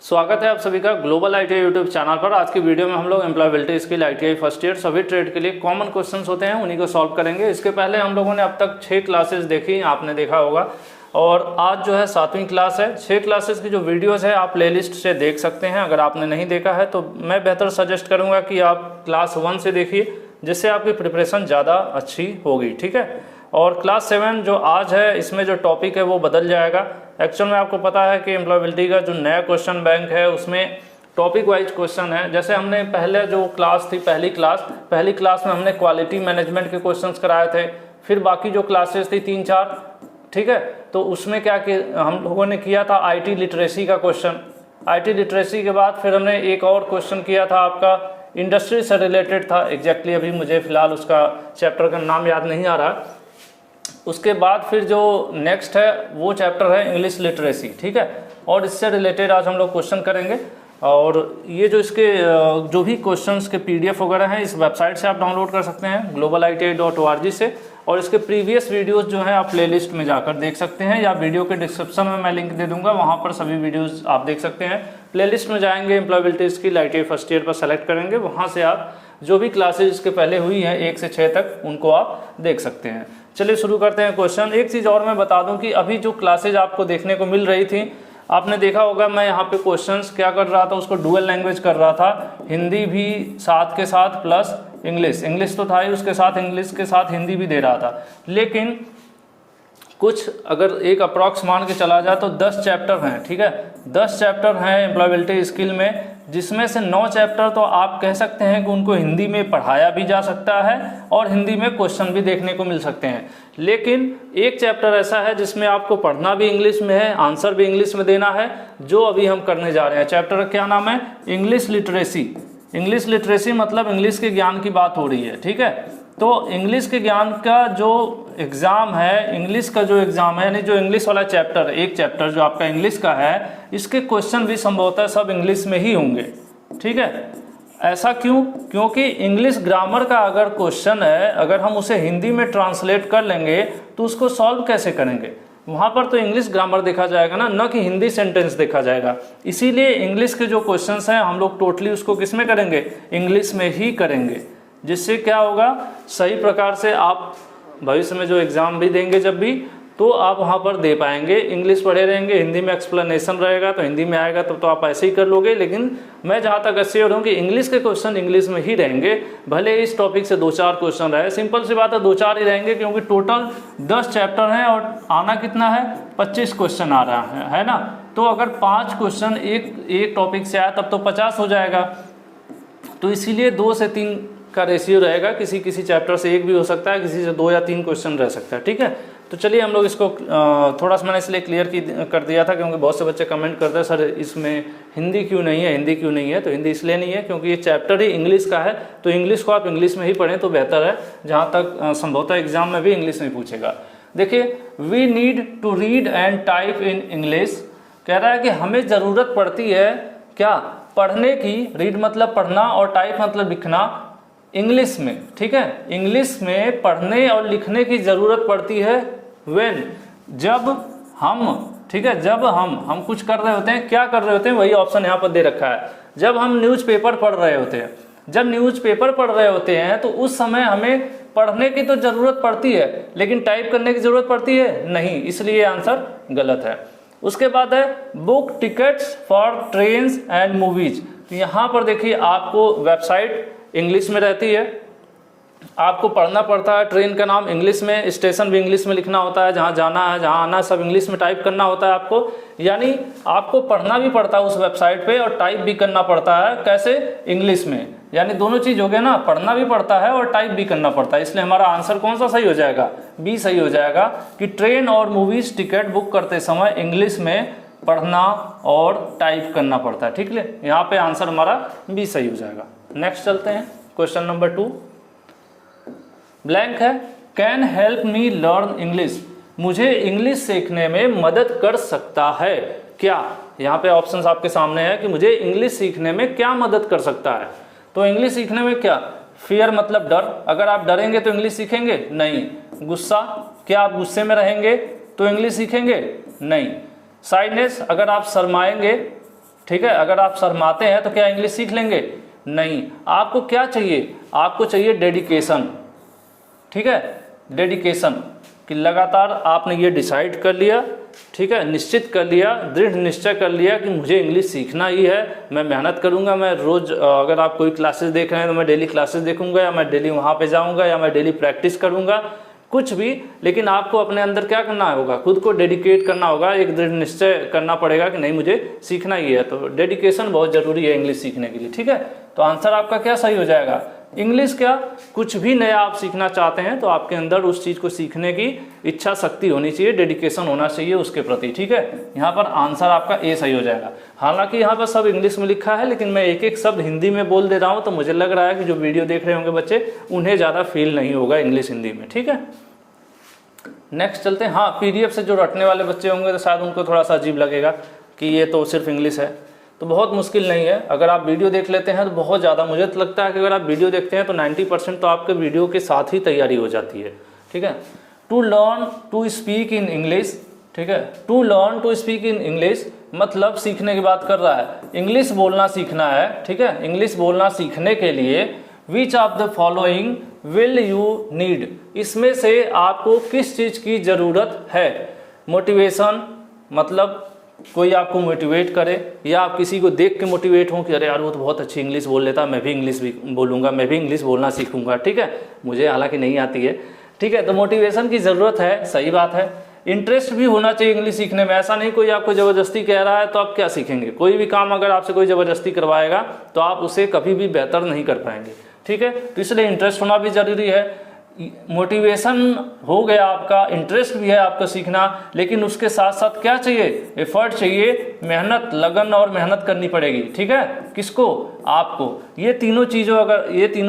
स्वागत है आप सभी का ग्लोबल आईटीआई यूट्यूब चैनल पर। आज की वीडियो में हम लोग employability skill ITI first year सभी ट्रेड के लिए कॉमन क्वेश्चंस होते हैं उन्हीं को सॉल्व करेंगे। इसके पहले हम लोगों ने अब तक 6 क्लासेस देखी, आपने देखा होगा, और आज जो है 7वीं क्लास है। 6 क्लासेस की जो वीडियोज़ है आप प्लेलिस्ट से देख सकते हैं। अगर आपने नहीं देखा है तो मैं बेहतर सजेस्ट करूँगा कि आप क्लास 1 से देखिए, जिससे आपकी प्रिपरेशन ज़्यादा अच्छी होगी, ठीक है। और क्लास 7 जो आज है इसमें जो टॉपिक है वो बदल जाएगा। एक्चुअल में आपको पता है कि एम्प्लॉयबिलिटी का जो नया क्वेश्चन बैंक है उसमें टॉपिक वाइज क्वेश्चन है। जैसे हमने पहले जो क्लास थी पहली क्लास में हमने क्वालिटी मैनेजमेंट के क्वेश्चंस कराए थे, फिर बाकी जो क्लासेस थी 3-4, ठीक है। तो उसमें क्या कि हम लोगों ने किया था आईटी लिटरेसी का क्वेश्चन। आईटी लिटरेसी के बाद फिर हमने एक और क्वेश्चन किया था आपका इंडस्ट्री से रिलेटेड था, एग्जैक्टली अभी मुझे फिलहाल उसका चैप्टर का नाम याद नहीं आ रहा। उसके बाद फिर जो नेक्स्ट है वो चैप्टर है इंग्लिश लिटरेसी, ठीक है। और इससे रिलेटेड आज हम लोग क्वेश्चन करेंगे। और ये जो इसके जो भी क्वेश्चंस के पीडीएफ वगैरह हैं इस वेबसाइट से आप डाउनलोड कर सकते हैं globaliti.org से। और इसके प्रीवियस वीडियोस जो है आप प्लेलिस्ट में जाकर देख सकते हैं, या वीडियो के डिस्क्रिप्शन में मैं लिंक दे दूंगा, वहाँ पर सभी वीडियोस आप देख सकते हैं। प्लेलिस्ट में जाएंगे, employability skill ITI first year पर सेलेक्ट करेंगे, वहाँ से आप जो भी क्लासेज इसके पहले हुई हैं 1 से 6 तक उनको आप देख सकते हैं। चलिए शुरू करते हैं क्वेश्चन। एक चीज़ और मैं बता दूं कि अभी जो क्लासेज आपको देखने को मिल रही थी, आपने देखा होगा मैं यहाँ पे क्वेश्चंस क्या कर रहा था, उसको डुअल लैंग्वेज कर रहा था। हिंदी भी साथ के साथ प्लस इंग्लिश तो था ही, उसके साथ इंग्लिश के साथ हिंदी भी दे रहा था। लेकिन कुछ अगर एक अप्रॉक्स मान के चला जाए तो 10 चैप्टर हैं, ठीक है। 10 चैप्टर हैं एम्प्लॉयबिलिटी स्किल में, जिसमें से 9 चैप्टर तो आप कह सकते हैं कि उनको हिंदी में पढ़ाया भी जा सकता है और हिंदी में क्वेश्चन भी देखने को मिल सकते हैं। लेकिन एक चैप्टर ऐसा है जिसमें आपको पढ़ना भी इंग्लिश में है, आंसर भी इंग्लिश में देना है, जो अभी हम करने जा रहे हैं। चैप्टर का क्या नाम है? English literacy. इंग्लिश लिटरेसी मतलब इंग्लिश के ज्ञान की बात हो रही है, ठीक है। तो इंग्लिश के ज्ञान का जो एग्ज़ाम है, इंग्लिश का जो एग्ज़ाम है, यानी जो इंग्लिश वाला चैप्टर, एक चैप्टर जो आपका इंग्लिश का है, इसके क्वेश्चन भी संभवतः सब इंग्लिश में ही होंगे, ठीक है। ऐसा क्यों? क्योंकि इंग्लिश ग्रामर का अगर क्वेश्चन है, अगर हम उसे हिंदी में ट्रांसलेट कर लेंगे तो उसको सॉल्व कैसे करेंगे? वहाँ पर तो इंग्लिश ग्रामर देखा जाएगा ना, न कि हिंदी सेंटेंस देखा जाएगा। इसीलिए इंग्लिश के जो क्वेश्चंस हैं हम लोग टोटली उसको किस में करेंगे? इंग्लिश में ही करेंगे। जिससे क्या होगा, सही प्रकार से आप भविष्य में जो एग्ज़ाम भी देंगे जब भी, तो आप वहाँ पर दे पाएंगे। इंग्लिश पढ़े रहेंगे, हिंदी में एक्सप्लेनेशन रहेगा तो हिंदी में आएगा, तो आप ऐसे ही कर लोगे। लेकिन मैं जहाँ तक श्योर हूँ कि इंग्लिश के क्वेश्चन इंग्लिश में ही रहेंगे, भले इस टॉपिक से 2-4 क्वेश्चन रहे। सिंपल सी बात है, 2-4 ही रहेंगे, क्योंकि टोटल 10 चैप्टर हैं और आना कितना है? 25 क्वेश्चन आ रहा है ना। तो अगर 5 क्वेश्चन एक टॉपिक से आया तब तो 50 हो जाएगा। तो इसीलिए 2 से 3 का रेशियो रहेगा। किसी चैप्टर से 1 भी हो सकता है, किसी से 2 या 3 क्वेश्चन रह सकता है, ठीक है। तो चलिए हम लोग इसको थोड़ा सा मैंने इसलिए क्लियर कर दिया था क्योंकि बहुत से बच्चे कमेंट करते हैं सर इसमें हिंदी क्यों नहीं है। तो हिंदी इसलिए नहीं है क्योंकि ये चैप्टर ही इंग्लिश का है, तो इंग्लिश को आप इंग्लिश में ही पढ़ें तो बेहतर है। जहाँ तक संभवतः एग्जाम में भी इंग्लिश में पूछेगा। देखिए, we need to read and type in English. कह रहा है कि हमें ज़रूरत पड़ती है क्या? पढ़ने की। रीड मतलब पढ़ना और टाइप मतलब लिखना इंग्लिश में, ठीक है। इंग्लिश में पढ़ने और लिखने की ज़रूरत पड़ती है व्हेन, जब हम, ठीक है, जब हम कुछ कर रहे होते हैं। क्या कर रहे होते हैं? वही ऑप्शन यहाँ पर दे रखा है। जब हम न्यूज़पेपर पढ़ रहे होते हैं, जब न्यूज़पेपर पढ़ रहे होते हैं तो उस समय हमें पढ़ने की तो ज़रूरत पड़ती है, लेकिन टाइप करने की ज़रूरत पड़ती है नहीं, इसलिए आंसर गलत है। उसके बाद है book tickets for trains and movies. तो यहाँ पर देखिए आपको वेबसाइट इंग्लिश में रहती है, आपको पढ़ना पड़ता है। ट्रेन का नाम इंग्लिश में, स्टेशन भी इंग्लिश में लिखना होता है, जहाँ जाना है जहाँ आना है सब इंग्लिश में टाइप करना होता है आपको। यानी आपको पढ़ना भी पड़ता है उस वेबसाइट पे और टाइप भी करना पड़ता है। कैसे? इंग्लिश में। यानी दोनों चीज़ हो गया ना, पढ़ना भी पड़ता है और टाइप भी करना पड़ता है। इसलिए हमारा आंसर कौन सा सही हो जाएगा? बी सही हो जाएगा कि ट्रेन और मूवीज टिकट बुक करते समय इंग्लिश में पढ़ना और टाइप करना पड़ता है, ठीक है। यहाँ पे आंसर हमारा बी सही हो जाएगा। नेक्स्ट चलते हैं, क्वेश्चन नंबर 2 ब्लैंक है। Can help me learn English. मुझे इंग्लिश सीखने में मदद कर सकता है क्या? यहाँ पे ऑप्शंस आपके सामने है कि मुझे इंग्लिश सीखने में क्या मदद कर सकता है। तो इंग्लिश सीखने में क्या? फियर मतलब डर, अगर आप डरेंगे तो इंग्लिश सीखेंगे नहीं। गुस्सा, क्या आप गुस्से में रहेंगे तो इंग्लिश सीखेंगे नहीं। शाइनेस, अगर आप शर्माएंगे ठीक है। अगर आप शर्माते हैं तो क्या इंग्लिश सीख लेंगे? नहीं। आपको क्या चाहिए? आपको चाहिए डेडिकेशन, ठीक है, डेडिकेशन कि लगातार आपने ये डिसाइड कर लिया, ठीक है, निश्चित कर लिया, दृढ़ निश्चय कर लिया कि मुझे इंग्लिश सीखना ही है, मैं मेहनत करूंगा, मैं रोज़ अगर आप कोई क्लासेस देख रहे हैं तो मैं डेली क्लासेस देखूंगा, या मैं डेली वहाँ पे जाऊंगा, या मैं डेली प्रैक्टिस करूंगा, कुछ भी, लेकिन आपको अपने अंदर क्या करना होगा? खुद को डेडिकेट करना होगा, एक दृढ़ निश्चय करना पड़ेगा कि नहीं मुझे सीखना ही है। तो डेडिकेशन बहुत ज़रूरी है इंग्लिश सीखने के लिए, ठीक है। तो आंसर आपका क्या सही हो जाएगा? इंग्लिश। क्या कुछ भी नया आप सीखना चाहते हैं तो आपके अंदर उस चीज़ को सीखने की इच्छा शक्ति होनी चाहिए, डेडिकेशन होना चाहिए उसके प्रति, ठीक है। यहाँ पर आंसर आपका ए सही हो जाएगा। हालांकि यहाँ पर सब इंग्लिश में लिखा है, लेकिन मैं एक एक शब्द हिंदी में बोल दे रहा हूँ, तो मुझे लग रहा है कि जो वीडियो देख रहे होंगे बच्चे उन्हें ज़्यादा फील नहीं होगा इंग्लिश हिंदी में, ठीक है। नेक्स्ट चलते हैं। हाँ, पीडीएफ से जो रटने वाले बच्चे होंगे तो शायद उनको थोड़ा सा अजीब लगेगा कि ये तो सिर्फ इंग्लिश है, तो बहुत मुश्किल नहीं है। अगर आप वीडियो देख लेते हैं तो बहुत ज़्यादा, मुझे तो लगता है कि अगर आप वीडियो देखते हैं तो 90% तो आपके वीडियो के साथ ही तैयारी हो जाती है, ठीक है। To learn to speak in English, ठीक है, to learn to speak in English मतलब सीखने की बात कर रहा है, इंग्लिश बोलना सीखना है, ठीक है। इंग्लिश बोलना सीखने के लिए विच of the following will you need, इसमें से आपको किस चीज़ की ज़रूरत है? मोटिवेशन मतलब कोई आपको मोटिवेट करे, या आप किसी को देख के मोटिवेट हों कि अरे यार वो तो बहुत अच्छी इंग्लिश बोल लेता, मैं भी इंग्लिश भी बोलूँगा, मैं भी इंग्लिश बोलना सीखूंगा, ठीक है, मुझे हालांकि नहीं आती है, ठीक है। तो मोटिवेशन की ज़रूरत है, सही बात है। इंटरेस्ट भी होना चाहिए इंग्लिश सीखने में, ऐसा नहीं कोई आपको ज़बरदस्ती कह रहा है तो आप क्या सीखेंगे। कोई भी काम अगर आपसे कोई ज़बरदस्ती करवाएगा तो आप उसे कभी भी बेहतर नहीं कर पाएंगे, ठीक है। तो इसलिए इंटरेस्ट होना भी ज़रूरी है। मोटिवेशन हो गया आपका, इंटरेस्ट भी है आपका सीखना, लेकिन उसके साथ साथ क्या चाहिए? एफर्ट चाहिए, मेहनत, लगन और मेहनत करनी पड़ेगी, ठीक है। किसको? आपको। ये तीनों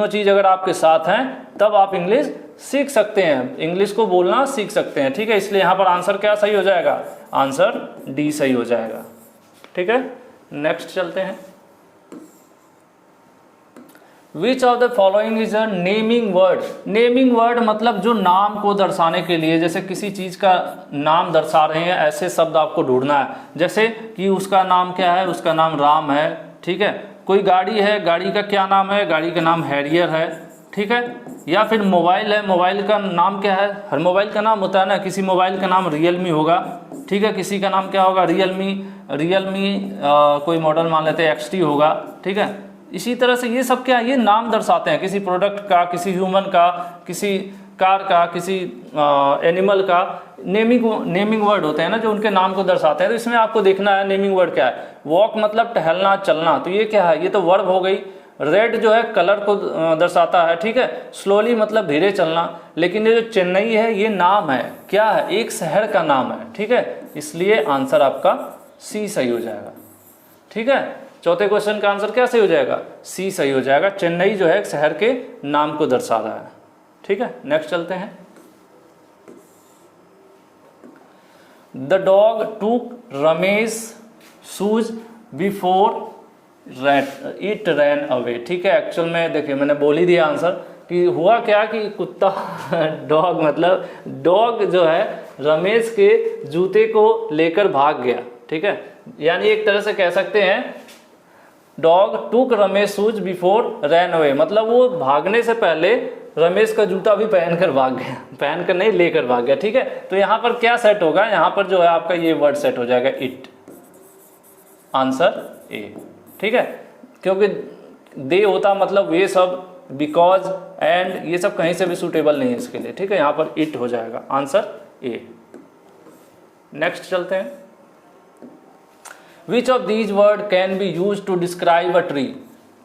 चीज़ अगर आपके साथ हैं तब आप इंग्लिश सीख सकते हैं, इंग्लिश को बोलना सीख सकते हैं, ठीक है। इसलिए यहाँ पर आंसर क्या सही हो जाएगा? आंसर डी सही हो जाएगा, ठीक है। नेक्स्ट चलते हैं। Which of the following is a naming word. Naming word मतलब जो नाम को दर्शाने के लिए, जैसे किसी चीज़ का नाम दर्शा रहे हैं ऐसे शब्द आपको ढूंढना है। जैसे कि उसका नाम क्या है? उसका नाम राम है, ठीक है। कोई गाड़ी है, गाड़ी का क्या नाम है? गाड़ी का नाम हैरियर है, ठीक है। या फिर मोबाइल है, मोबाइल का नाम क्या है? हर मोबाइल का नाम होता है ना, किसी मोबाइल का नाम रियलमी होगा, ठीक है, किसी का नाम क्या होगा? रियलमी कोई मॉडल मान लेते हैं XT होगा, ठीक है। इसी तरह से ये सब क्या है? ये नाम दर्शाते हैं किसी प्रोडक्ट का, किसी ह्यूमन का, किसी कार का, किसी एनिमल का। नेमिंग वर्ड होते हैं ना जो उनके नाम को दर्शाते हैं। तो इसमें आपको देखना है नेमिंग वर्ड क्या है। वॉक मतलब टहलना, चलना, तो ये क्या है? ये तो वर्ब हो गई। रेड जो है कलर को दर्शाता है, ठीक है। स्लोली मतलब धीरे चलना। लेकिन ये जो चेन्नई है ये नाम है, क्या है? एक शहर का नाम है, ठीक है। इसलिए आंसर आपका सी सही हो जाएगा, ठीक है। चौथे क्वेश्चन का आंसर क्या सही हो जाएगा? सी सही हो जाएगा। चेन्नई जो है एक शहर के नाम को दर्शा रहा है, ठीक है। नेक्स्ट चलते हैं। द डॉग टूक Ramesh shoes before it ran away, ठीक है। एक्चुअल में देखिए मैंने बोल ही दिया आंसर कि हुआ क्या कि कुत्ता डॉग मतलब डॉग जो है रमेश के जूते को लेकर भाग गया, ठीक है। यानी एक तरह से कह सकते हैं डॉग टूक Ramesh shoes before ran away, मतलब वो भागने से पहले रमेश का जूता भी पहनकर भाग गया, पहनकर नहीं लेकर भाग गया, ठीक है। तो यहाँ पर क्या सेट होगा? यहाँ पर जो है आपका ये वर्ड सेट हो जाएगा इट, आंसर ए, ठीक है। क्योंकि दे होता मतलब ये सब, बिकॉज, एंड, ये सब कहीं से भी सूटेबल नहीं है इसके लिए, ठीक है। यहाँ पर इट हो जाएगा, आंसर ए। नेक्स्ट चलते हैं। Which of these word can be use to describe a tree.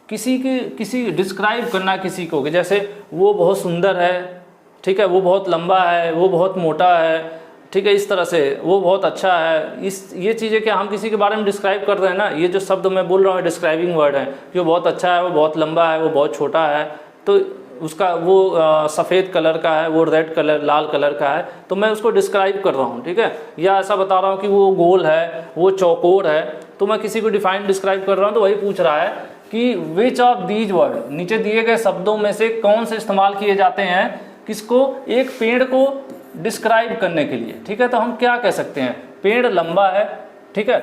किसी डिस्क्राइब करना किसी को, कि जैसे वो बहुत सुंदर है, ठीक है, वो बहुत लंबा है, वो बहुत मोटा है, ठीक है, इस तरह से वो बहुत अच्छा है। ये चीज़ें क्या हम किसी के बारे में डिस्क्राइब कर रहे हैं ना, ये जो शब्द मैं बोल रहा हूँ डिस्क्राइबिंग वर्ड है, कि वो बहुत अच्छा है, वो बहुत लंबा है, वो बहुत छोटा है, तो उसका वो सफ़ेद कलर का है, वो रेड कलर लाल कलर का है, तो मैं उसको डिस्क्राइब कर रहा हूँ, ठीक है। या ऐसा बता रहा हूँ कि वो गोल है, वो चौकोर है, तो मैं किसी को डिस्क्राइब कर रहा हूँ। तो वही पूछ रहा है कि विच ऑफ दीज वर्ड, नीचे दिए गए शब्दों में से कौन से इस्तेमाल किए जाते हैं किसको? एक पेड़ को डिस्क्राइब करने के लिए, ठीक है। तो हम क्या कह सकते हैं? पेड़ लंबा है, ठीक है,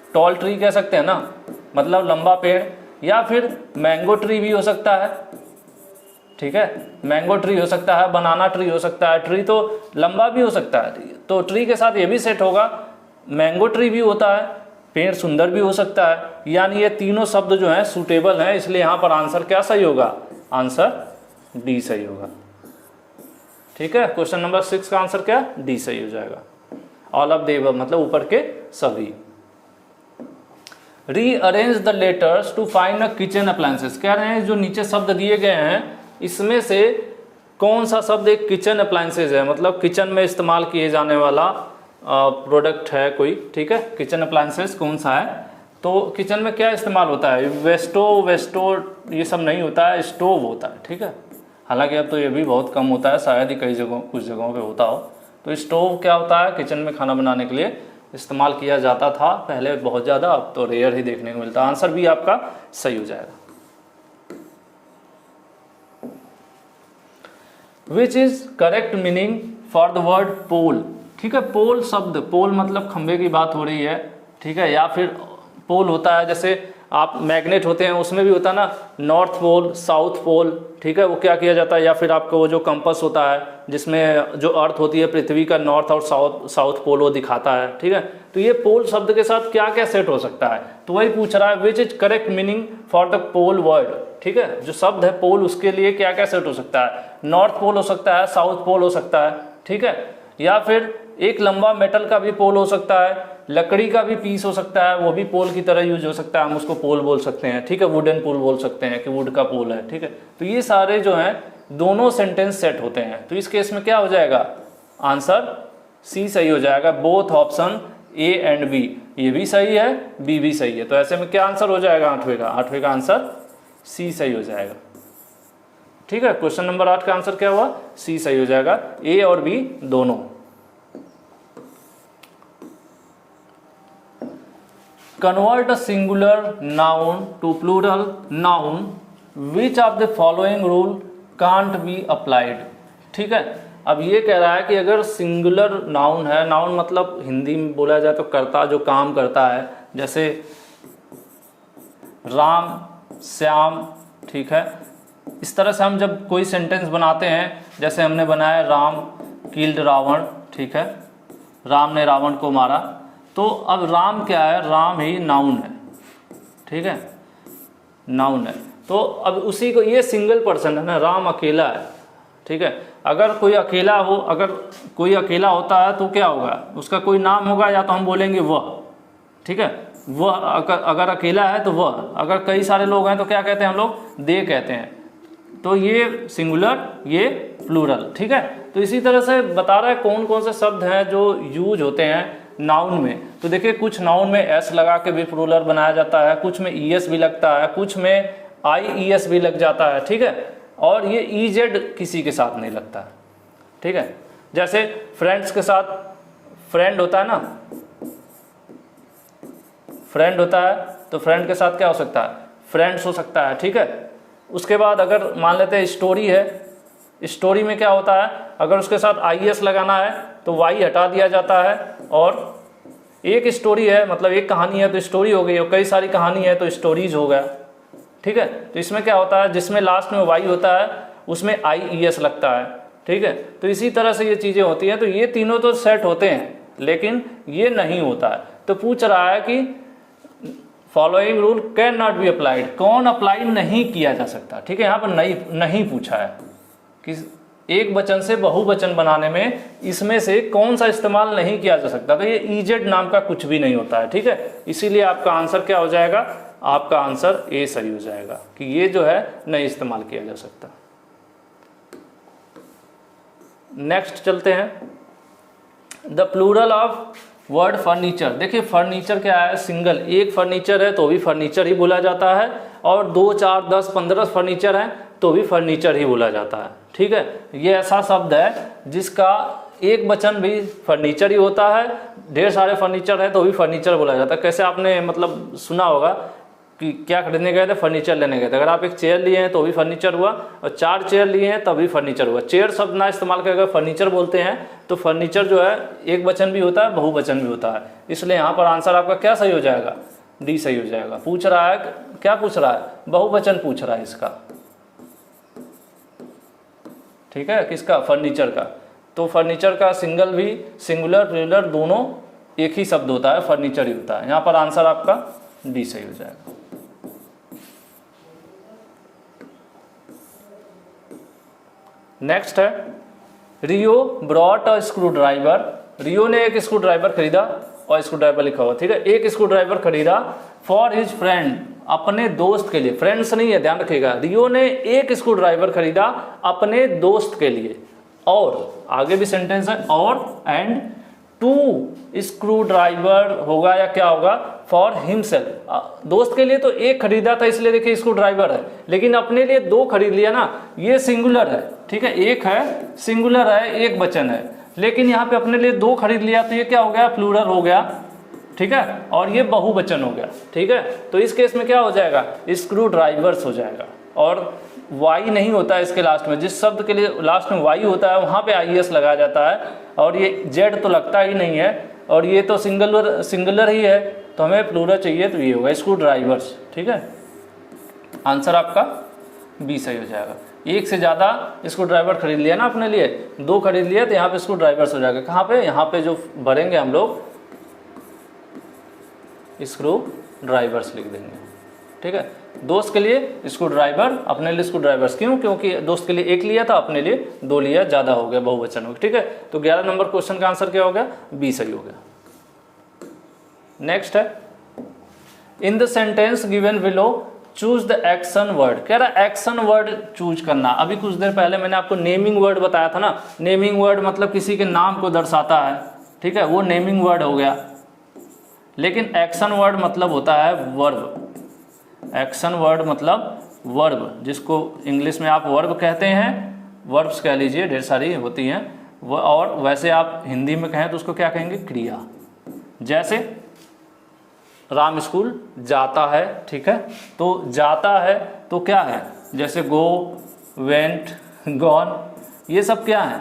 टॉल ट्री कह सकते हैं ना, मतलब लंबा पेड़, या फिर मैंगो ट्री भी हो सकता है, ठीक है, मैंगो ट्री हो सकता है, बनाना ट्री हो सकता है, ट्री तो लंबा भी हो सकता है, तो ट्री के साथ ये भी सेट होगा, मैंगो ट्री भी होता है, पेड़ सुंदर भी हो सकता है, यानी ये तीनों शब्द जो हैं सूटेबल हैं, इसलिए यहाँ पर आंसर क्या सही होगा, आंसर डी सही होगा। ठीक है, क्वेश्चन नंबर 6 का आंसर क्या, डी सही हो जाएगा। ऑल ऑफ द अबव मतलब ऊपर के सभी। Rearrange the letters to find a kitchen appliances, कह रहे हैं जो नीचे शब्द दिए गए हैं इसमें से कौन सा शब्द एक किचन अप्लायंसेस है, मतलब किचन में इस्तेमाल किए जाने वाला प्रोडक्ट है कोई, ठीक है, किचन अप्लायंसेस कौन सा है, तो किचन में क्या इस्तेमाल होता है, वेस्टो ये सब नहीं होता है, स्टोव होता है, ठीक है, हालांकि अब तो ये भी बहुत कम होता है, शायद ही कई जगहों कुछ जगहों पे होता हो। तो स्टोव क्या होता है, किचन में खाना बनाने के लिए इस्तेमाल किया जाता था पहले बहुत ज़्यादा, अब तो रेयर ही देखने को मिलता है। आंसर भी आपका सही हो जाएगा। Which is correct meaning for the word poll, ठीक है, पोल शब्द, पोल मतलब खंबे की बात हो रही है, ठीक है, या फिर पोल होता है जैसे आप मैग्नेट होते हैं उसमें भी होता है ना, नॉर्थ पोल साउथ पोल, ठीक है, वो क्या किया जाता है, या फिर आपका वो जो कंपास होता है जिसमें जो अर्थ होती है पृथ्वी का नॉर्थ और साउथ पोल वो दिखाता है, ठीक है, तो ये पोल शब्द के साथ क्या क्या सेट हो सकता है, तो वही पूछ रहा है which is correct meaning for the pole word, ठीक है, जो शब्द है पोल उसके लिए क्या क्या सेट हो सकता है, नॉर्थ पोल हो सकता है, साउथ पोल हो सकता है, ठीक है, या फिर एक लंबा मेटल का भी पोल हो सकता है, लकड़ी का भी पीस हो सकता है, वो भी पोल की तरह यूज हो सकता है, हम उसको पोल बोल सकते हैं, ठीक है, वुडन पोल बोल सकते हैं कि वुड का पोल है, ठीक है, तो ये सारे जो हैं दोनों सेंटेंस सेट होते हैं, तो इस केस में क्या हो जाएगा, आंसर सी सही हो जाएगा। Both option A and B, ये भी सही है, बी भी सही है, तो ऐसे में क्या आंसर हो जाएगा, आठवें का आंसर सी सही हो जाएगा। ठीक है, क्वेश्चन नंबर 8 का आंसर क्या हुआ, सी सही हो जाएगा, ए और बी दोनों। Convert a singular noun to plural noun, which of the following rule can't be applied, ठीक है, अब ये कह रहा है कि अगर सिंगुलर नाउन है, नाउन मतलब हिंदी में बोला जाए तो कर्ता जो काम करता है, जैसे राम श्याम, ठीक है, इस तरह से हम जब कोई सेंटेंस बनाते हैं, जैसे हमने बनाया राम किल्ड रावण, ठीक है, राम ने रावण को मारा, तो अब राम क्या है, राम ही नाउन है, ठीक है, नाउन है, तो अब उसी को, ये सिंगल पर्सन है ना, राम अकेला है, ठीक है, अगर कोई अकेला हो, अगर कोई अकेला होता है तो क्या होगा, उसका कोई नाम होगा, या तो हम बोलेंगे वह, ठीक है, वह अगर अकेला है तो वह, अगर कई सारे लोग हैं तो क्या कहते हैं हम लोग, दे कहते हैं, तो ये सिंगुलर ये प्लूरल, ठीक है, तो इसी तरह से बता रहा है कौन कौन से शब्द हैं जो यूज होते हैं नाउन में, तो देखिए कुछ नाउन में एस लगा के भी प्लूरल बनाया जाता है, कुछ में ईएस भी लगता है, कुछ में आईईएस भी लग जाता है, ठीक है, और ये ईजेड किसी के साथ नहीं लगता है, ठीक है, जैसे फ्रेंड्स के साथ फ्रेंड होता है ना, फ्रेंड होता है, तो फ्रेंड के साथ क्या हो सकता है, फ्रेंड्स हो सकता है, ठीक है, उसके बाद अगर मान लेते हैं स्टोरी है, स्टोरी में क्या होता है, अगर उसके साथ आईएस लगाना है तो वाई हटा दिया जाता है, और एक स्टोरी है मतलब एक कहानी है तो स्टोरी हो गई, और कई सारी कहानी है तो स्टोरीज हो गया, ठीक है, तो इसमें क्या होता है, जिसमें लास्ट में वाई होता है उसमें आईईएस लगता है, ठीक है, तो इसी तरह से ये चीज़ें होती हैं, तो ये तीनों तो सेट होते हैं लेकिन ये नहीं होता है, तो पूछ रहा है कि following rule can not be applied, कौन अप्लाई नहीं किया जा सकता, ठीक है, यहाँ पर नहीं पूछा है कि एक वचन से बहुवचन बनाने में इसमें से कौन सा इस्तेमाल नहीं किया जा सकता, तो ये ईजेड नाम का कुछ भी नहीं होता है, ठीक है, इसीलिए आपका आंसर क्या हो जाएगा, आपका आंसर ए सही हो जाएगा कि ये जो है नहीं इस्तेमाल किया जा सकता। नेक्स्ट चलते हैं, the plural of word furniture, देखिए फर्नीचर क्या है, सिंगल, एक फर्नीचर है तो भी फर्नीचर ही बोला जाता है, और 2 4 10 15 फर्नीचर हैं तो भी फर्नीचर ही बोला जाता है, ठीक है, ये ऐसा शब्द है जिसका एक वचन भी फर्नीचर ही होता है, ढेर सारे फर्नीचर है तो भी फर्नीचर बोला जाता है। कैसे आपने मतलब सुना होगा कि क्या खरीदने गए थे, फर्नीचर लेने गए थे। अगर आप एक चेयर लिए हैं तो भी फर्नीचर हुआ, और 4 चेयर लिए हैं तभी फर्नीचर हुआ। चेयर शब्द ना इस्तेमाल करके अगर फर्नीचर बोलते हैं तो फर्नीचर जो है एक वचन भी होता है, बहुवचन भी होता है। इसलिए यहाँ पर आंसर आपका क्या सही हो जाएगा, डी सही हो जाएगा। पूछ रहा है, क्या पूछ रहा है, बहुवचन पूछ रहा है इसका, ठीक है, किसका, फर्नीचर का। तो फर्नीचर का सिंगल भी, सिंगुलर प्लूरल दोनों एक ही शब्द होता है, फर्नीचर ही होता है। यहाँ पर आंसर आपका डी सही हो जाएगा। नेक्स्ट है, रियो ब्रॉट अ स्क्रू ड्राइवर। रियो ने एक स्क्रू ड्राइवर खरीदा, और स्क्रू ड्राइवर लिखा हुआ, ठीक है। एक स्क्रू ड्राइवर खरीदा फॉर हिज फ्रेंड, अपने दोस्त के लिए। फ्रेंड्स नहीं है, ध्यान रखिएगा। रियो ने एक स्क्रू ड्राइवर खरीदा अपने दोस्त के लिए, और आगे भी सेंटेंस है, और एंड 2 स्क्रू ड्राइवर होगा या क्या होगा, फॉर हिमसेल्फ। दोस्त के लिए तो एक खरीदा था, इसलिए देखिए स्क्रू ड्राइवर है, लेकिन अपने लिए 2 खरीद लिया ना, ये सिंगुलर है, ठीक है। एक है, सिंगुलर है, एक वचन है, लेकिन यहाँ पे अपने लिए 2 खरीद लिया तो ये क्या हो गया, प्लूरल हो गया, ठीक है, और ये बहुवचन हो गया, ठीक है। तो इस केस में क्या हो जाएगा, स्क्रू ड्राइवर्स हो जाएगा। और वाई नहीं होता है इसके लास्ट में, जिस शब्द के लिए लास्ट में वाई होता है वहाँ पे IES लगाया जाता है, और ये जेड तो लगता ही नहीं है, और ये तो सिंगुलर ही है, तो हमें प्लूरल चाहिए, तो ये होगा स्क्रू ड्राइवर्स, ठीक है। आंसर आपका बी सही हो जाएगा। एक से ज़्यादा स्क्रू ड्राइवर खरीद लिया ना अपने लिए, 2 खरीद लिया, तो यहाँ पे स्क्रू ड्राइवर्स हो जाएगा। कहाँ पे, यहाँ पे जो भरेंगे हम लोग स्क्रू ड्राइवर्स लिख देंगे, ठीक है। दोस्त के लिए स्क्रू ड्राइवर, अपने लिए स्क्रू ड्राइवर्स। क्यों, क्योंकि दोस्त के लिए एक लिया था, अपने लिए 2 लिया, ज़्यादा हो गया, बहुवचन हो गया, ठीक है। तो 11 नंबर क्वेश्चन का आंसर क्या हो गया, बी सही हो गया। नेक्स्ट है, in the sentence given below choose the action word. कह रहा है एक्शन वर्ड चूज करना। अभी कुछ देर पहले मैंने आपको नेमिंग वर्ड बताया था ना, नेमिंग वर्ड मतलब किसी के नाम को दर्शाता है, ठीक है, वो नेमिंग वर्ड हो गया। लेकिन एक्शन वर्ड मतलब होता है वर्ब। एक्शन वर्ड मतलब वर्ब, जिसको इंग्लिश में आप वर्ब कहते हैं, वर्ब्स कह लीजिए, ढेर सारी होती हैं, और वैसे आप हिंदी में कहें तो उसको क्या कहेंगे, क्रिया। जैसे राम स्कूल जाता है, ठीक है, तो जाता है तो क्या है, जैसे गो, वेंट, गॉन, ये सब क्या है।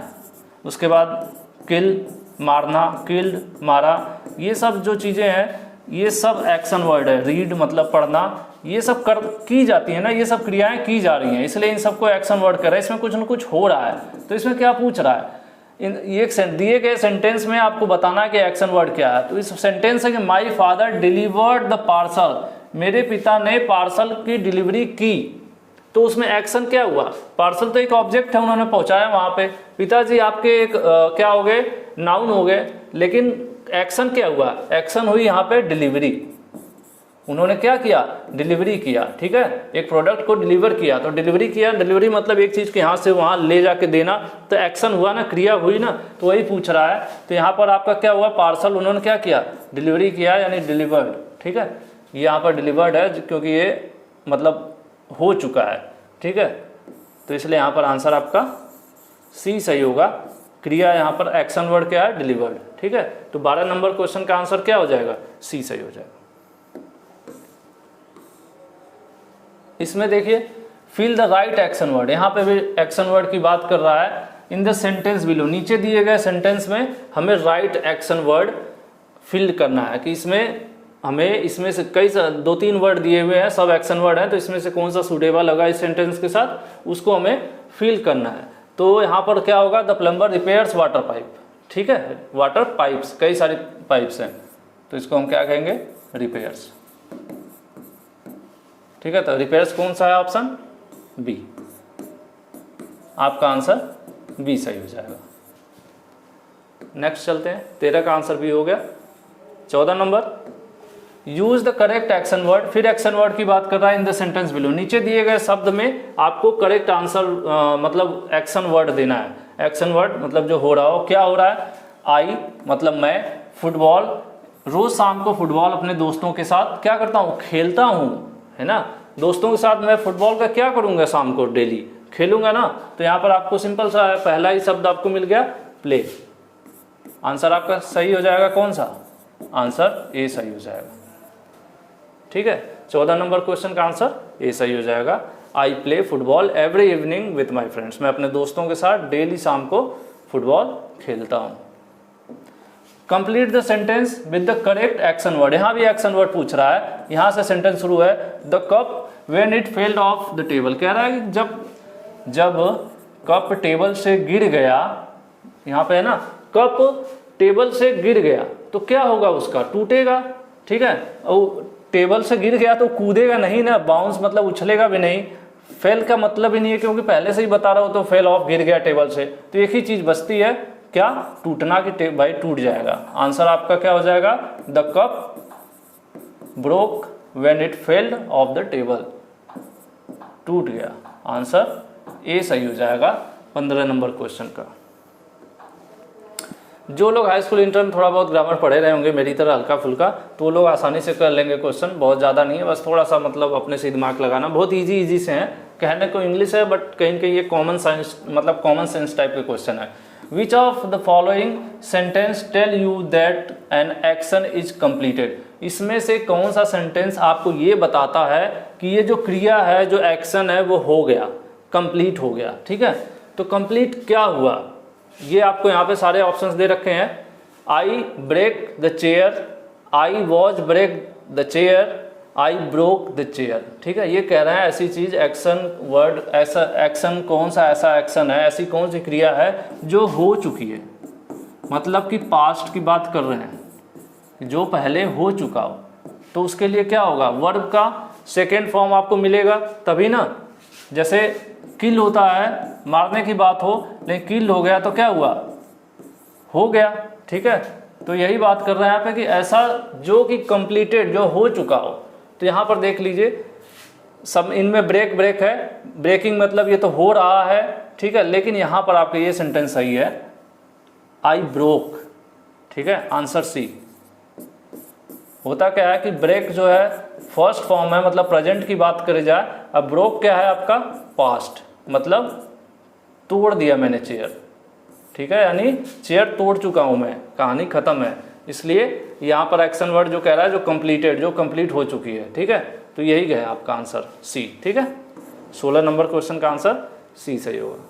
उसके बाद किल, मारना, किल्ड, मारा, ये सब जो चीज़ें हैं ये सब एक्शन वर्ड है। रीड मतलब पढ़ना, ये सब की जाती है ना, ये सब क्रियाएं की जा रही हैं, इसलिए इन सबको एक्शन वर्ड कर रहा है। इसमें कुछ न कुछ हो रहा है, तो इसमें क्या पूछ रहा है, एक दिए गए सेंटेंस में आपको बताना है कि एक्शन वर्ड क्या है। तो इस सेंटेंस है कि my father delivered the parcel, मेरे पिता ने पार्सल की डिलीवरी की, तो उसमें एक्शन क्या हुआ, पार्सल तो एक ऑब्जेक्ट है, उन्होंने पहुंचाया वहां पे। पिताजी आपके एक क्या हो गए, नाउन हो गए, लेकिन एक्शन क्या हुआ, एक्शन हुई यहाँ पे डिलीवरी। उन्होंने क्या किया, डिलीवरी किया, ठीक है, एक प्रोडक्ट को डिलीवर किया, तो डिलीवरी किया, डिलीवरी मतलब एक चीज़ के यहाँ से वहाँ ले जाके देना, तो एक्शन हुआ ना, क्रिया हुई ना, तो वही पूछ रहा है। तो यहाँ पर आपका क्या हुआ, पार्सल उन्होंने क्या किया, डिलीवरी किया, यानी डिलीवर्ड, ठीक है, यहाँ पर डिलीवर्ड है क्योंकि ये मतलब हो चुका है, ठीक है, तो इसलिए यहाँ पर आंसर आपका सी सही होगा। क्रिया यहाँ पर एक्शन वर्ड क्या है, डिलीवर्ड, ठीक है। तो 12 नंबर क्वेश्चन का आंसर क्या हो जाएगा, सी सही हो जाएगा। इसमें देखिए fill the right action word, यहाँ पे भी एक्शन वर्ड की बात कर रहा है। इन द सेंटेंस बिलो, नीचे दिए गए सेंटेंस में हमें राइट एक्शन वर्ड फिल करना है कि इसमें हमें इसमें से कई 2-3 वर्ड दिए हुए हैं, सब एक्शन वर्ड हैं, तो इसमें से कौन सा सूटेबल लगा इस सेंटेंस के साथ, उसको हमें फिल करना है। तो यहाँ पर क्या होगा, the plumber repairs water pipe, ठीक है, वाटर पाइप्स, कई सारी पाइप्स हैं, तो इसको हम क्या कहेंगे, रिपेयर्स, ठीक है। तो रिपेयर्स कौन सा है, ऑप्शन बी, आपका आंसर बी सही हो जाएगा। नेक्स्ट चलते हैं, 13 का आंसर बी हो गया। 14 number, use the correct action word, फिर एक्शन वर्ड की बात कर रहा है। इन द सेंटेंस बिलो, नीचे दिए गए शब्द में आपको करेक्ट आंसर मतलब एक्शन वर्ड देना है। एक्शन वर्ड मतलब जो हो रहा हो, क्या हो रहा है, आई मतलब मैं, फुटबॉल, रोज शाम को फुटबॉल अपने दोस्तों के साथ क्या करता हूँ, खेलता हूँ, है ना, दोस्तों के साथ मैं फुटबॉल का क्या करूँगा, शाम को डेली खेलूंगा ना। तो यहाँ पर आपको सिंपल सा है, पहला ही शब्द आपको मिल गया, प्ले। आंसर आपका सही हो जाएगा, कौन सा, आंसर ए सही हो जाएगा। ठीक है, 14 नंबर क्वेश्चन का आंसर ए सही हो जाएगा। I play football every evening with my friends, मैं अपने दोस्तों के साथ डेली शाम को फुटबॉल खेलता हूँ। Complete the sentence with the correct action word, यहाँ भी एक्शन वर्ड पूछ रहा है। यहाँ से सेंटेंस शुरू है, the cup when it failed of the table, कह रहा है कि जब कप टेबल से गिर गया, यहाँ पे है ना, कप टेबल से गिर गया तो क्या होगा, उसका टूटेगा। ठीक है, और टेबल से गिर गया तो कूदेगा नहीं ना, बाउंस मतलब उछलेगा भी नहीं। फेल का मतलब ही नहीं है, क्योंकि पहले से ही बता रहा हो तो फेल ऑफ, गिर गया टेबल से, तो एक ही चीज बचती है, क्या, टूटना, कि भाई टूट जाएगा। आंसर आपका क्या हो जाएगा, the cup broke when it failed of the table, टूट गया। आंसर ए सही हो जाएगा 15 नंबर क्वेश्चन का। जो लोग हाई स्कूल इंटर में थोड़ा बहुत ग्रामर पढ़े रहे होंगे मेरी तरह हल्का फुल्का, तो वो लोग आसानी से कर लेंगे क्वेश्चन, बहुत ज़्यादा नहीं है, बस थोड़ा सा मतलब अपने से दिमाग लगाना। बहुत इजी से हैं, कहने को इंग्लिश है बट कहीं ना कहीं ये कॉमन साइंस मतलब कॉमन सेंस टाइप के क्वेश्चन है। Which of the following sentence tell you that an action is completed, इसमें से कौन सा सेंटेंस आपको ये बताता है कि ये जो क्रिया है, जो एक्शन है, वो हो गया, कंप्लीट हो गया। ठीक है, तो कंप्लीट क्या हुआ, ये आपको यहाँ पे सारे ऑप्शंस दे रखे हैं। I break the chair, I was break the chair, I broke the chair. ठीक है, ये कह रहे हैं ऐसी चीज, एक्शन वर्ड, ऐसा एक्शन, कौन सा ऐसा एक्शन है, ऐसी कौन सी क्रिया है जो हो चुकी है, मतलब कि पास्ट की बात कर रहे हैं, जो पहले हो चुका हो। तो उसके लिए क्या होगा, वर्ब का सेकेंड फॉर्म आपको मिलेगा तभी ना। जैसे किल होता है, मारने की बात हो, लेकिन किल हो गया तो क्या हुआ, हो गया। ठीक है, तो यही बात कर रहे हैं यहाँ पे कि ऐसा जो कि कंप्लीटेड, जो हो चुका हो। तो यहाँ पर देख लीजिए, सब इनमें ब्रेक है, ब्रेकिंग मतलब ये तो हो रहा है। ठीक है, लेकिन यहाँ पर आपका ये सेंटेंस सही है, आई ब्रोक। ठीक है, आंसर सी। होता क्या है कि ब्रेक जो है फर्स्ट फॉर्म है, मतलब प्रेजेंट की बात करी जाए। अब ब्रोक क्या है आपका, पास्ट, मतलब तोड़ दिया मैंने चेयर। ठीक है, यानी चेयर तोड़ चुका हूं मैं, कहानी खत्म है। इसलिए यहाँ पर एक्शन वर्ड जो कह रहा है, जो कंप्लीटेड, जो कंप्लीट हो चुकी है। ठीक है, तो यही है आपका आंसर सी। ठीक है, 16 नंबर क्वेश्चन का आंसर सी सही होगा।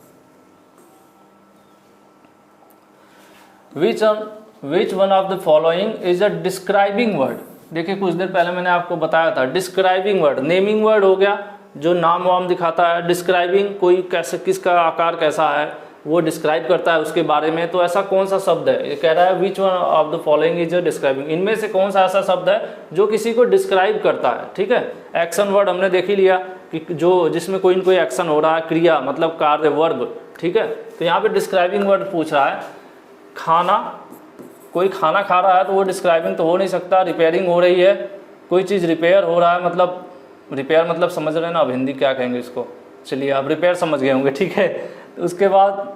Which one of the following is a describing word. देखिए, कुछ देर पहले मैंने आपको बताया था, डिस्क्राइबिंग वर्ड, नेमिंग वर्ड हो गया जो नाम वाम दिखाता है, डिस्क्राइबिंग कोई कैसे, किसका आकार कैसा है वो डिस्क्राइब करता है उसके बारे में। तो ऐसा कौन सा शब्द है, ये कह रहा है which one of the following is a describing, इनमें से कौन सा ऐसा शब्द है जो किसी को डिस्क्राइब करता है। ठीक है, एक्शन वर्ड हमने देख ही लिया कि जो जिसमें कोई न कोई एक्शन हो रहा है, क्रिया मतलब कार्य, वर्ब। ठीक है, तो यहाँ पे डिस्क्राइबिंग वर्ड पूछ रहा है। खाना, कोई खाना खा रहा है तो वो डिस्क्राइबिंग तो हो नहीं सकता। रिपेयरिंग हो रही है, कोई चीज़ रिपेयर हो रहा है, मतलब रिपेयर मतलब समझ रहे हैं ना, अब हिंदी क्या कहेंगे इसको, चलिए आप रिपेयर समझ गए होंगे। ठीक है, तो उसके बाद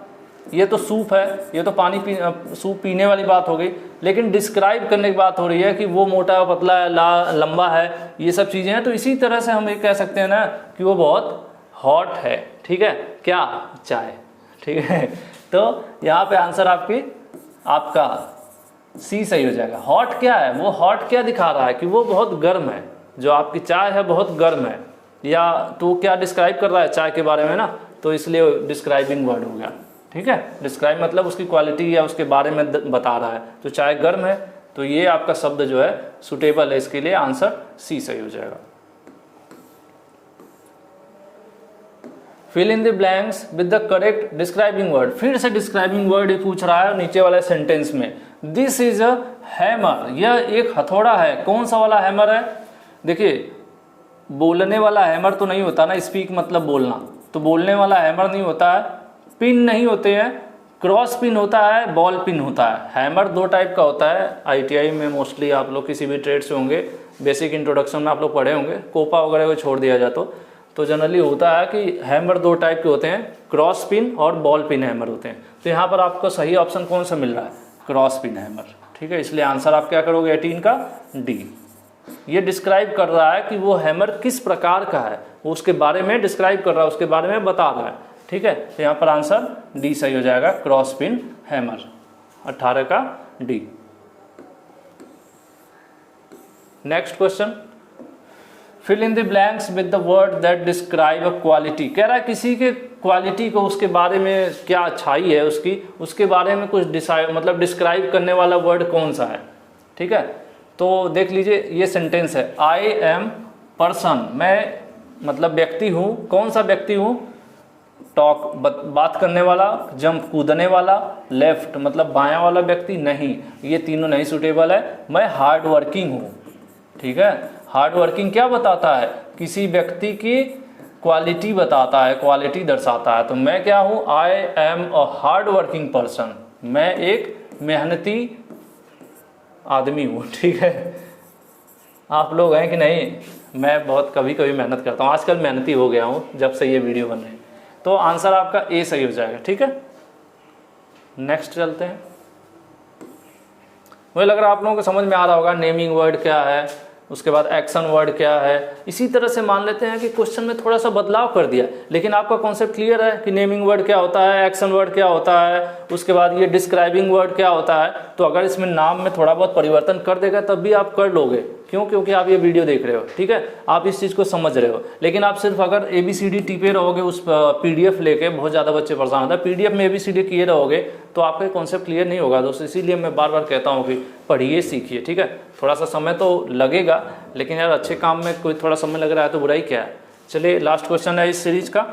ये तो सूप है, ये तो सूप पीने वाली बात हो गई। लेकिन डिस्क्राइब करने की बात हो रही है कि वो मोटा पतला है, लंबा है, ये सब चीज़ें हैं। तो इसी तरह से हम ये कह सकते हैं ना कि वो बहुत हॉट है। ठीक है, क्या, चाय। ठीक है, तो यहाँ पे आंसर आपका सी सही हो जाएगा। हॉट क्या है, वो हॉट क्या दिखा रहा है कि वो बहुत गर्म है, जो आपकी चाय है बहुत गर्म है, या तो क्या डिस्क्राइब कर रहा है चाय के बारे में ना, तो इसलिए डिस्क्राइबिंग वर्ड हो गया। ठीक है, डिस्क्राइब मतलब उसकी क्वालिटी या उसके बारे में बता रहा है। तो चाय गर्म है, तो ये आपका शब्द जो है सुटेबल है, इसके लिए आंसर सी सही हो जाएगा। Fill in the blanks with the correct describing word, फिर से डिस्क्राइबिंग वर्ड पूछ रहा है नीचे वाले सेंटेंस में। दिस इज अ हैमर, यह एक हथौड़ा है। कौन सा वाला हैमर है, देखिए बोलने वाला हैमर तो नहीं होता ना, स्पीक मतलब बोलना, तो बोलने वाला हैमर नहीं होता है। पिन नहीं होते हैं, क्रॉस पिन होता है, बॉल पिन होता है। हैमर दो टाइप का होता है, आईटीआई में मोस्टली आप लोग किसी भी ट्रेड से होंगे, बेसिक इंट्रोडक्शन में आप लोग पढ़े होंगे, कोपा वगैरह को छोड़ दिया जाए तो जनरली होता है कि हैमर दो टाइप के होते हैं, क्रॉस पिन और बॉल पिन हैमर होते हैं। तो यहाँ पर आपको सही ऑप्शन कौन सा मिल रहा है, क्रॉस पिन हैमर। ठीक है, इसलिए आंसर आप क्या करोगे 18 का डी। ये डिस्क्राइब कर रहा है कि वो हैमर किस प्रकार का है, वो उसके बारे में डिस्क्राइब कर रहा है, उसके बारे में बता रहा है। ठीक है, तो यहाँ पर आंसर डी सही हो जाएगा, क्रॉस पिन हैमर, 18 का D. Next question, fill in the blanks with the word that describe a quality. कह रहा है किसी के क्वालिटी को, उसके बारे में क्या अच्छाई है उसकी, उसके बारे में कुछ मतलब डिस्क्राइब करने वाला वर्ड कौन सा है। ठीक है, तो देख लीजिए ये सेंटेंस है, आई एम पर्सन, मैं मतलब व्यक्ति हूँ। कौन सा व्यक्ति हूँ? टॉक बात करने वाला, जंप कूदने वाला, लेफ्ट मतलब बायां वाला व्यक्ति नहीं, ये तीनों नहीं सूटेबल है। मैं हार्ड वर्किंग हूँ। ठीक है, हार्ड वर्किंग क्या बताता है? किसी व्यक्ति की क्वालिटी बताता है, क्वालिटी दर्शाता है। तो मैं क्या हूँ? I am a hard working person, मैं एक मेहनती आदमी हूँ। ठीक है, आप लोग हैं कि नहीं? मैं बहुत कभी कभी मेहनत करता हूँ, आजकल मेहनती हो गया हूँ जब से ये वीडियो बन रही है। तो आंसर आपका ए सही हो जाएगा। ठीक है, नेक्स्ट चलते हैं। मुझे लग रहा है आप लोगों को समझ में आ रहा होगा नेमिंग वर्ड क्या है, उसके बाद एक्शन वर्ड क्या है। इसी तरह से मान लेते हैं कि क्वेश्चन में थोड़ा सा बदलाव कर दिया, लेकिन आपका कॉन्सेप्ट क्लियर है कि नेमिंग वर्ड क्या होता है, एक्शन वर्ड क्या होता है, उसके बाद ये डिस्क्राइबिंग वर्ड क्या होता है। तो अगर इसमें नाम में थोड़ा बहुत परिवर्तन कर देगा तब भी आप कर लोगे। क्यों? क्योंकि आप ये वीडियो देख रहे हो। ठीक है, आप इस चीज़ को समझ रहे हो। लेकिन आप सिर्फ अगर ABCD टीपे रहोगे उस PDF लेके, बहुत ज़्यादा बच्चे परेशान होता है, PDF में ABCD किए रहोगे तो आपका कॉन्सेप्ट क्लियर नहीं होगा दोस्तों। इसीलिए मैं बार बार कहता हूँ कि पढ़िए, सीखिए। ठीक है, थोड़ा सा समय तो लगेगा, लेकिन यार अच्छे काम में कोई थोड़ा समय लग रहा है तो बुराई क्या है। चलिए लास्ट क्वेश्चन है इस सीरीज का।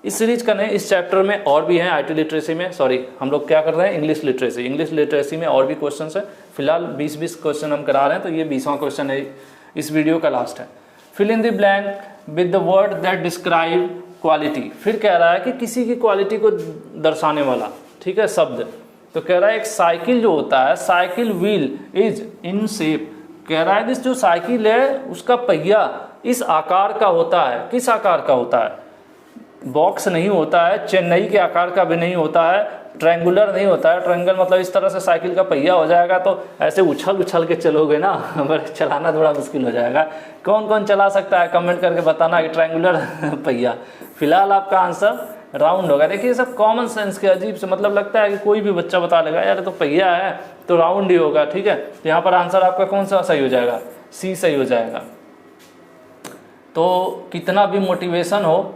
इस सीरीज का नहीं, इस चैप्टर में और भी हैं। IT लिटरेसी में, सॉरी हम लोग क्या कर रहे हैं, इंग्लिश लिटरेसी में और भी क्वेश्चन है। फिलहाल 20 क्वेश्चन हम करा रहे हैं, तो ये 20वां क्वेश्चन है, इस वीडियो का लास्ट है। Fill in the blank with the word that describe quality. फिर कह रहा है कि किसी की क्वालिटी को दर्शाने वाला, ठीक है, शब्द। तो कह रहा है एक साइकिल जो होता है, cycle wheel is in shape. कह रहा है जो साइकिल है उसका पहिया इस आकार का होता है। किस आकार का होता है? बॉक्स नहीं होता है, चेन्नई के आकार का भी नहीं होता है, ट्रायंगुलर नहीं होता है। ट्रायंगल मतलब इस तरह से साइकिल का पहिया हो जाएगा तो ऐसे उछल के चलोगे ना, पर चलाना थोड़ा मुश्किल हो जाएगा। कौन कौन चला सकता है कमेंट करके बताना कि ट्रायंगुलर पहिया। फिलहाल आपका आंसर राउंड होगा। देखिए ये सब कॉमन सेंस के अजीब से, मतलब लगता है कि कोई भी बच्चा बता लेगा यार तो पहिया है तो राउंड ही होगा। ठीक है, तो यहाँ पर आंसर आपका कौन सा सही हो जाएगा? C सही हो जाएगा। तो कितना भी मोटिवेशन हो,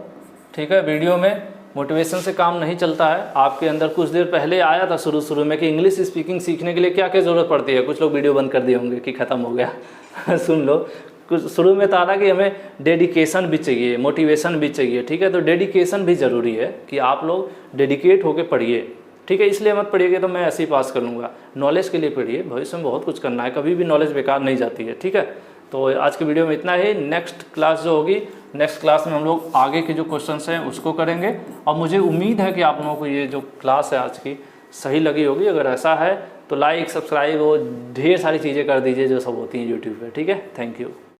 ठीक है, वीडियो में मोटिवेशन से काम नहीं चलता है। आपके अंदर कुछ देर पहले आया था शुरू में कि इंग्लिश स्पीकिंग सीखने के लिए क्या क्या ज़रूरत पड़ती है। कुछ लोग वीडियो बंद कर दिए होंगे कि ख़त्म हो गया सुन लो, कुछ शुरू में था ना कि हमें डेडिकेशन भी चाहिए, मोटिवेशन भी चाहिए। ठीक है, तो डेडिकेशन भी ज़रूरी है कि आप लोग डेडिकेट होकर पढ़िए। ठीक है, इसलिए मत पढ़िएगा तो मैं ऐसे ही पास कर लूँगा। नॉलेज के लिए पढ़िए, भविष्य में बहुत कुछ करना है, कभी भी नॉलेज बेकार नहीं जाती है। ठीक है, तो आज के वीडियो में इतना ही। नेक्स्ट क्लास जो होगी, नेक्स्ट क्लास में हम लोग आगे के जो क्वेश्चंस हैं उसको करेंगे। और मुझे उम्मीद है कि आप लोगों को ये जो क्लास है आज की सही लगी होगी। अगर ऐसा है तो लाइक, सब्सक्राइब और ढेर सारी चीज़ें कर दीजिए जो सब होती हैं यूट्यूब पे। ठीक है, थैंक यू।